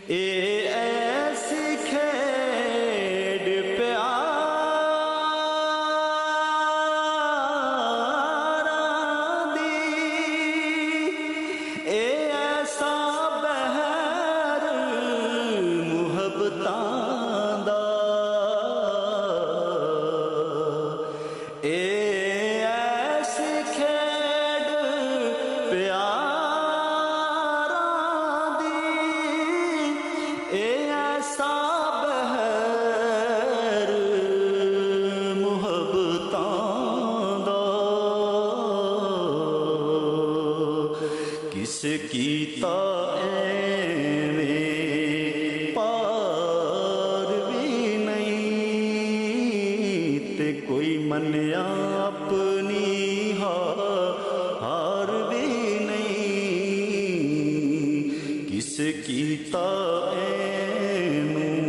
ਇਹ ਐਸੀ ਖੇਡ ਪਿਆਰਾਂ ਦੀ, ਇਹ ਐਸਾ ਬਹਿਰ ਮੁਹੱਬਤਾਂ ਦਾ, ਇਹ ਐਸੀ ਖੇਡ ਪਿਆਰਾਂ ਦੀ, ਇਹ ਐਸਾ ਬਹਿਰ ਮੁਹੱਬਤਾਂ ਦਾ। ਕਿਸ ਕੀਤਾ ਐਵੇਂ ਪਾਰ ਵੀ ਨਹੀਂ, ਤੇ ਕੋਈ ਮੰਨਿਆ ਆਪਣੀ ਹਾਰ ਵੀ ਨਹੀਂ। ਕਿਸ ਕੀਤਾ ਐਨੂੰ